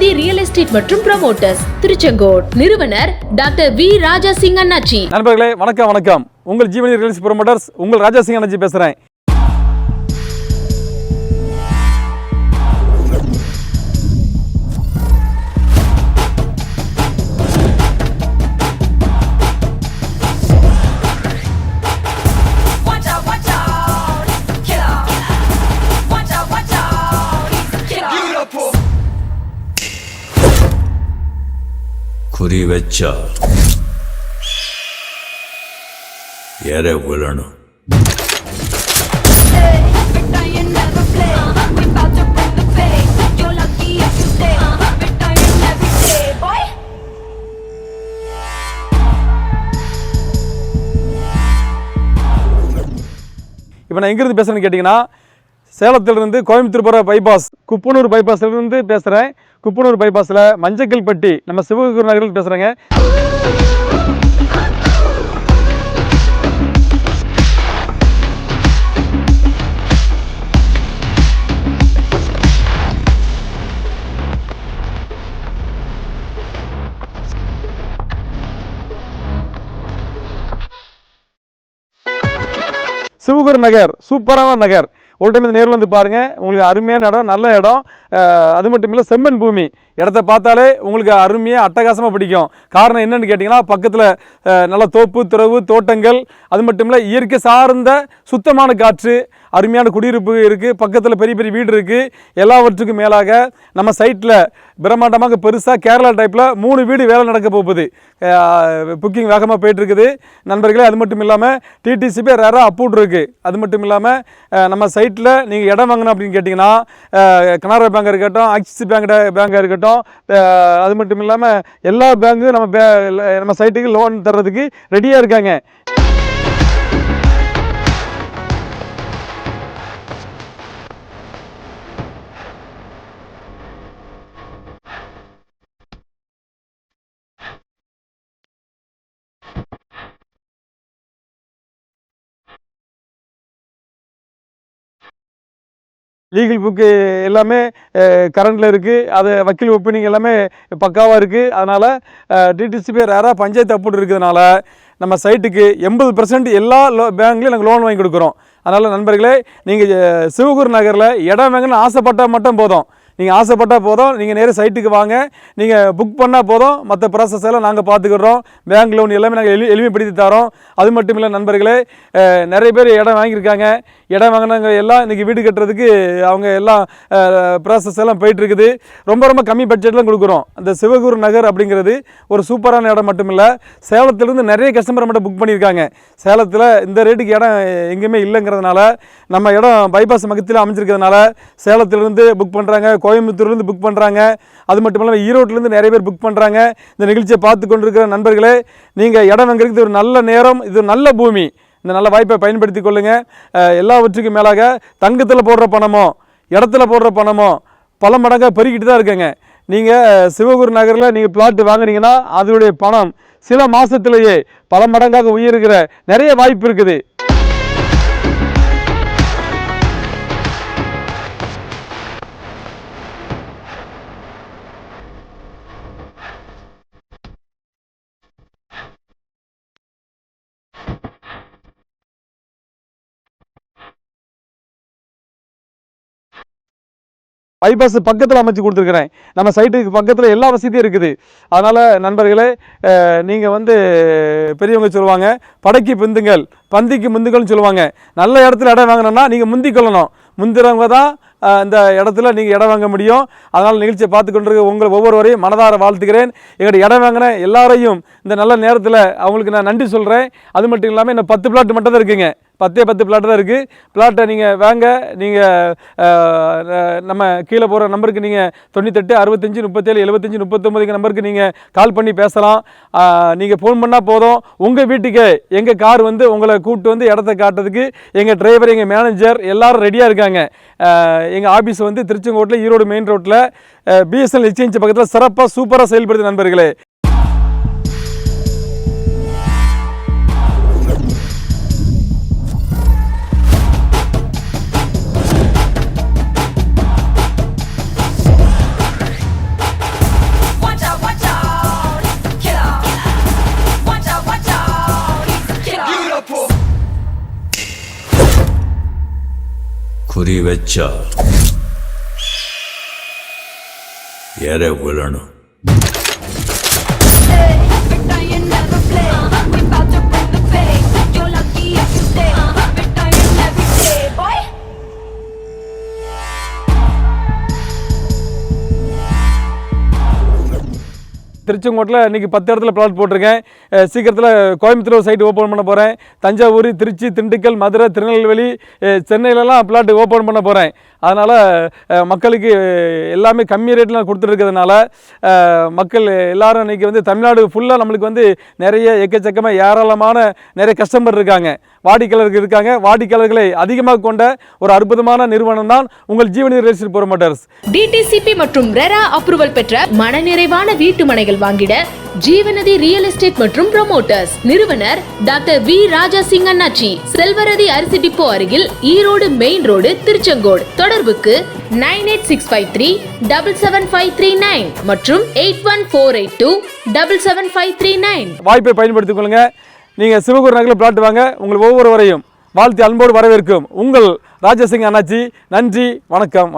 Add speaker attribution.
Speaker 1: ஜீவநிதி real estate மற்றும் promoters, Tiruchengode. நிறுவனர் doctor V ராஜா சிங் அண்ணாச்சி.
Speaker 2: நண்பர்களே வணக்கம். உங்கள் ஜீவநிதி ரியல் எஸ்டேட் ப்ரமோட்டர்ஸ், உங்கள் ராஜா சிங் அண்ணாச்சி பேசுறேன்.
Speaker 3: குறி வச்சா எற விழணும்.
Speaker 2: இப்போ நான் எங்கிருந்து பேசுறேன்னு கேட்டிங்கன்னா, சேலத்திலிருந்து கோயம்புத்தூர் போகிற பைபாஸ், குப்பனூர் பைபாஸ்லேருந்து பேசுகிறேன். குப்பனூர் பைபாஸில் மஞ்சக்கல்பட்டி நம்ம சிவகுரு நகரில் பேசுகிறேங்க. சிவகுரு நகர் சூப்பரான நகர். ஒரு டைம் நேரில் வந்து பாருங்கள், உங்களுக்கு அருமையான இடம், நல்ல இடம். அது மட்டும் இல்லை, செம்மண் பூமி. இடத்த பார்த்தாலே உங்களுக்கு அருமையாக அட்டகாசமாக பிடிக்கும். காரணம் என்னென்னு கேட்டிங்கன்னா, பக்கத்தில் நல்ல தோப்பு, துறவு, தோட்டங்கள், அது மட்டும் இல்லை இயற்கை சார்ந்த சுத்தமான காற்று, அருமையான குடியிருப்பு இருக்குது. பக்கத்தில் பெரிய பெரிய வீடு இருக்குது. எல்லாவற்றுக்கும் மேலாக நம்ம சைட்டில் பிரம்மாண்டமாக பெருசாக கேரளா டைப்பில் 3 வீடு வேலை நடக்க போகுது. புக்கிங் வேகமாக போயிட்டுருக்குது நண்பர்களே. அது மட்டும் இல்லாமல் டிடிசிபி ரேராக அப்ரூவ் இருக்குது. அது மட்டும் இல்லாமல் நம்ம சைட்டில் நீங்கள் இடம் வாங்கணும் அப்படின்னு கேட்டிங்கன்னா, கனரா பேங்காக இருக்கட்டும், ஆக்சிஸ் பேங்காக இருக்கட்டும், அது மட்டும் இல்லாமல் எல்லா பேங்கும் நம்ம சைட்டுக்கு லோன் தர்றதுக்கு ரெடியாக இருக்காங்க. லீகல் புக்கு எல்லாமே கரண்டில் இருக்குது. அது வக்கீல் ஒப்பீனிங் எல்லாமே பக்காவாக இருக்குது. அதனால் டிடிசிபி ரேராக பஞ்சாயத்து அப்ரூவ் இருக்கிறதுனால நம்ம சைட்டுக்கு 80% எல்லா பேங்க்லேயும் நாங்கள் லோன் வாங்கி கொடுக்குறோம். அதனால் நண்பர்களே, நீங்கள் சிவகுரு நகரில் இடம் வாங்கணும்னு ஆசைப்பட்டால் மட்டும் போதும். நீங்கள் ஆசைப்பட்டால் போதும், நீங்கள் நேராக சைட்டுக்கு வாங்க. நீங்கள் புக் பண்ணால் போதும், மற்ற ப்ராசஸ் எல்லாம் நாங்கள் பார்த்துக்கிறோம். பேங்க் லோன் எல்லாமே நாங்கள் எளிமைப்படுத்தி தரோம். அது மட்டும் இல்லை நண்பர்களே, நிறைய பேர் இடம் வாங்கியிருக்காங்க. இடம் வாங்கினவங்க எல்லாம் இன்றைக்கி வீடு கட்டுறதுக்கு அவங்க எல்லாம் ப்ராசஸ் எல்லாம் போயிட்டுருக்குது. ரொம்ப கம்மி பட்ஜெட்லாம் கொடுக்குறோம். அந்த சிவகுரு நகர் அப்படிங்கிறது ஒரு சூப்பரான இடம் மட்டும் இல்லை, சேலத்திலேருந்து நிறைய கஸ்டமர் மட்டும் புக் பண்ணியிருக்காங்க. சேலத்தில் இந்த ரேட்டுக்கு இடம் எங்கேயுமே இல்லைங்கிறதுனால, நம்ம இடம் பைபாஸ் மகத்தில் அமைஞ்சிருக்கிறதுனால சேலத்திலேருந்து புக் பண்ணுறாங்க, கோயம்புத்தூர்லேருந்து புக் பண்ணுறாங்க. அது மட்டும் இல்லாமல் ஈரோட்டிலேருந்து நிறைய பேர் புக் பண்ணுறாங்க. இந்த நிகழ்ச்சியை பார்த்து கொண்டிருக்கிற நண்பர்களே, நீங்கள் இடம் வாங்குறதுக்கு ஒரு நல்ல நேரம், இது ஒரு நல்ல பூமி. இந்த நல்ல வாய்ப்பை பயன்படுத்தி கொள்ளுங்கள். எல்லாவற்றுக்கும் மேலாக தங்கத்தில் போடுற பணமோ இடத்துல போடுற பணமோ பல மடங்காக பெருகிட்டு தான் இருக்குங்க. நீங்கள் சிவகுரு நகரில் நீங்கள் பிளாட் வாங்குறீங்கன்னா அதனுடைய பணம் சில மாதத்துலேயே பல மடங்காக உயர்கிற நிறைய வாய்ப்பு இருக்குது. பைபாஸ் பக்கத்தில் அமைச்சு கொடுத்துருக்குறேன். நம்ம சைட்டுக்கு பக்கத்தில் எல்லா வசதியும் இருக்குது. அதனால் நண்பர்களே, நீங்கள் பெரியவங்க சொல்லுவாங்க, படைக்கு பிந்துங்கள் பந்திக்கு முந்துகள்னு சொல்லுவாங்க. நல்ல இடத்துல இடம் வாங்கினோன்னா நீங்கள் முந்திக்கொள்ளணும். முந்துறவங்க தான் இந்த இடத்துல நீங்கள் இடம் வாங்க முடியும். அதனால் நிகழ்ச்சியை பார்த்து கொண்டிருக்க உங்களை ஒவ்வொருவரையும் மனதார வாழ்த்துக்கிறேன். எங்களுடைய இடம் வாங்கின எல்லாரையும் இந்த நல்ல நேரத்தில் அவங்களுக்கு நான் நன்றி சொல்கிறேன். அது மட்டும் இல்லாமல் இன்னும் 10 பிளாட் மட்டும் தான் இருக்குங்க. 10 பிளாட் தான் இருக்குது. பிளாட்டை நீங்கள் வாங்க. நீங்கள் நம்ம கீழே போகிற நம்பருக்கு நீங்கள் 98 65 37 75 39 நம்பருக்கு நீங்கள் கால் பண்ணி பேசலாம். நீங்கள் ஃபோன் பண்ணால் போதும், உங்கள் வீட்டுக்கு எங்கள் கார் உங்களை கூப்பிட்டு இடத்த காட்டுறதுக்கு எங்கள் டிரைவர், எங்கள் மேனேஜர் எல்லாரும் ரெடியாக இருக்காங்க. எங்கள் ஆஃபீஸ் திருச்செங்கோட்டில், ஈரோடு மெயின் ரோட்டில் பிஎஸ்என்எல் எக்ஸ்சேஞ்ச் பக்கத்தில் சிறப்பாக சூப்பராக செயல்படுது நண்பர்களே.
Speaker 3: குறி வச்சா எற விழணும்.
Speaker 2: திருச்செங்கோட்டில் இன்றைக்கி 10 இடத்துல பிளாட் போட்டிருக்கேன். சீக்கிரத்தில் கோயம்புத்தூர் சைட் ஓப்பன் பண்ண போகிறேன். தஞ்சாவூர், திருச்சி, திண்டுக்கல், மதுரை, திருநெல்வேலி, சென்னையிலலாம் பிளாட் ஓப்பன் பண்ண போகிறேன். அதனால் மக்களுக்கு எல்லாமே கம்மி ரேட்டில் கொடுத்துருக்கிறதுனால மக்கள் எல்லோரும் இன்றைக்கி வந்து தமிழ்நாடு ஃபுல்லாக நம்மளுக்கு வந்து நிறைய எக்கச்சக்கமாக ஏராளமான நிறைய கஸ்டமர் இருக்காங்க, வாடிக்கையாளர்கள் இருக்காங்க. வாடிக்கையாளர்களை அதிகமாக கொண்ட ஒரு அற்புதமான நிறுவனம் தான் உங்கள் ஜீவனி ரியல் எஸ்டேட் ப்ரமோட்டர்ஸ்.
Speaker 1: டிடிசிபி மற்றும் ரெரா அப்ரூவல் பெற்ற மனநிறைவான வீட்டு மனைகள் வாங்கிட ஜீவநதி ரியல் எஸ்டேட் மற்றும் ப்ரமோட்டர்ஸ். நிறுவனர் டாக்டர் வி ராஜா சிங் அண்ணாச்சி, செல்வரதி அரிசி டிப்போ அருகில், ஈரோடு மெயின் ரோடு, திருச்செங்கோடு. தொடர்புக்கு 9865377539 மற்றும் 8148277539.
Speaker 2: வாய்ப்பை பயன்படுத்திக் கொள்ளுங்க. நீங்கள் சிவகுரு நகரில் பிளாட் வாங்க. உங்கள் ஒவ்வொருவரையும் வாழ்த்தி அன்போடு வரவேற்கும் உங்கள் ராஜசிங் அண்ணாச்சி. நன்றி, வணக்கம்.